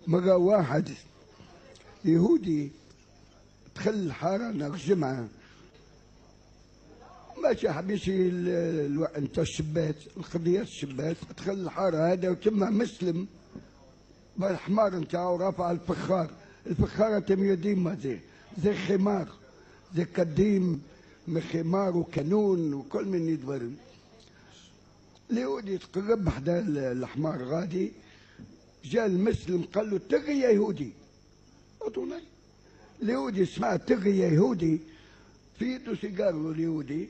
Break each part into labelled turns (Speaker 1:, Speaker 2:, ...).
Speaker 1: مرة واحد يهودي دخل الحارة نهار الجمعة، ماشي حاب يمشي انت الشبات القضية الشبات، دخل الحارة هذا وتما مسلم بالحمار نتاعو رافع الفخار، الفخارة تمية ديما زي خمار، زي قديم من خمار وكانون وكل من يدبر. اليهودي تقرب حدا الحمار غادي، جاء المسلم قال له تغي يا يهودي. اعطوني. اليهودي سمع تغي يا يهودي، في يده سيجار اليهودي،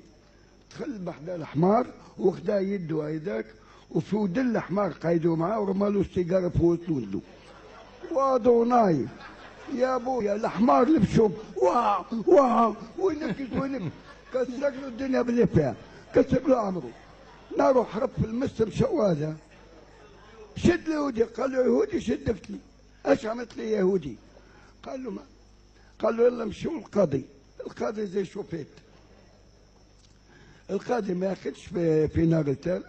Speaker 1: دخل بحدا الحمار وخدا يده هيداك وفي ودن الحمار قايدو معاه ورمالو السيجاره في ودنه. وادوناي يا ابويا الحمار لبسهم واو واو وينكس وينكس، كسر له الدنيا باللي فيها، كسر له عمره. نارو حرب في المسلم شو هذا؟ شد اليهودي، قال له يهودي شدفت لي، ايش عملت لي يا يهودي؟ قال له ما، قال له يلا مشوا القاضي، القاضي زي شوفيت، القاضي ما ياخذش في نار التال.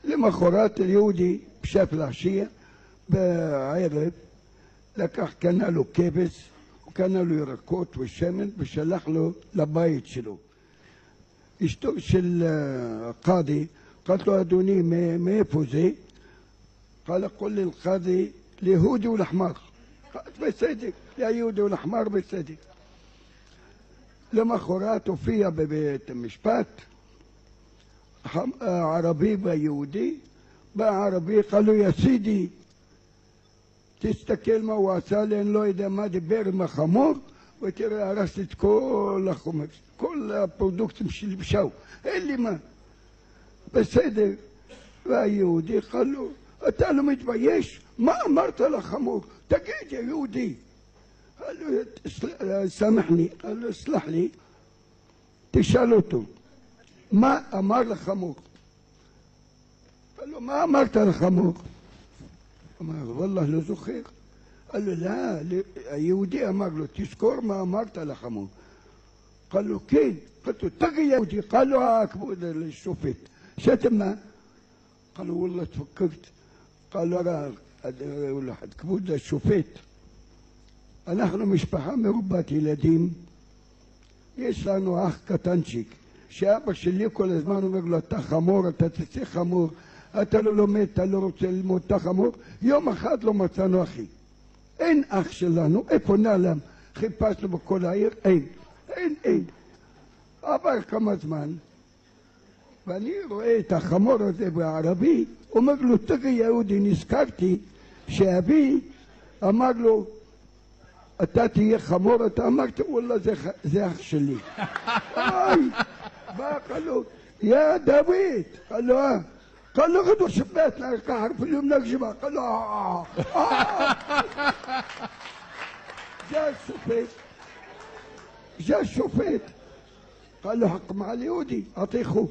Speaker 1: لمخورات اليهودي مشى في العشيه بعرب، لكن كان له كبس وكان له يركوت والشمن باش يلح له لبايت شلو. يشتغش القاضي، قالت له ادوني ما يفوزي، قال قل للقاضي اليهودي والحمار. قالت بسيدك يا يهودي والحمار بسيدك. لما خراته فيها ببيت المشبات عربي ويهودي، بقى عربي قال له يا سيدي تستكل ما واسالين لو اذا ما دبر ما خمور وترى رست كل خمر كل برودكت مش اللي مشاو اللي ما بس هذا يهودي قال له انت ما يتبيش ما امرت له خمور تقيت يا يهودي. قال له سامحني، قال له اسلح لي تشالوته ما امر الخمور. قال له ما امرت الخمور، والله لزو خير. قال له لا يهودي امر له تذكر ما امرت الخمور. قال له كين؟ قلت له تقي يا يهودي. قال له كبود الشوفيت شتم. قال له والله تفكرت. قال له راه واحد كبود الشوفيت، نحن مشبحة مربات ילדים, יש לנו אח קטנצ'יק, שאבא שלי כל הזמן אומר לו, אתה חמור, אתה תצא חמור, אתה לא לומד, אתה לא רוצה ללמוד, אתה חמור. יום אחד לא מצאנו אחי. אין אח שלנו, איפה נעלם? חיפשנו בכל העיר, אין. עבר כמה זמן, ואני רואה את החמור הזה בערבי, אומר לו, תגי יהודי, נזכרתי שאבי אמר לו, אתה תהיה חמור, אתה אמרת, וואלה זה אח שלי. בא, قال له يا داوود، قال له قال له غدوة شباتنا كحر في اليوم نجمة. قال له جاء الشوفيت قال له حق مع اليهودي اعطيه خوه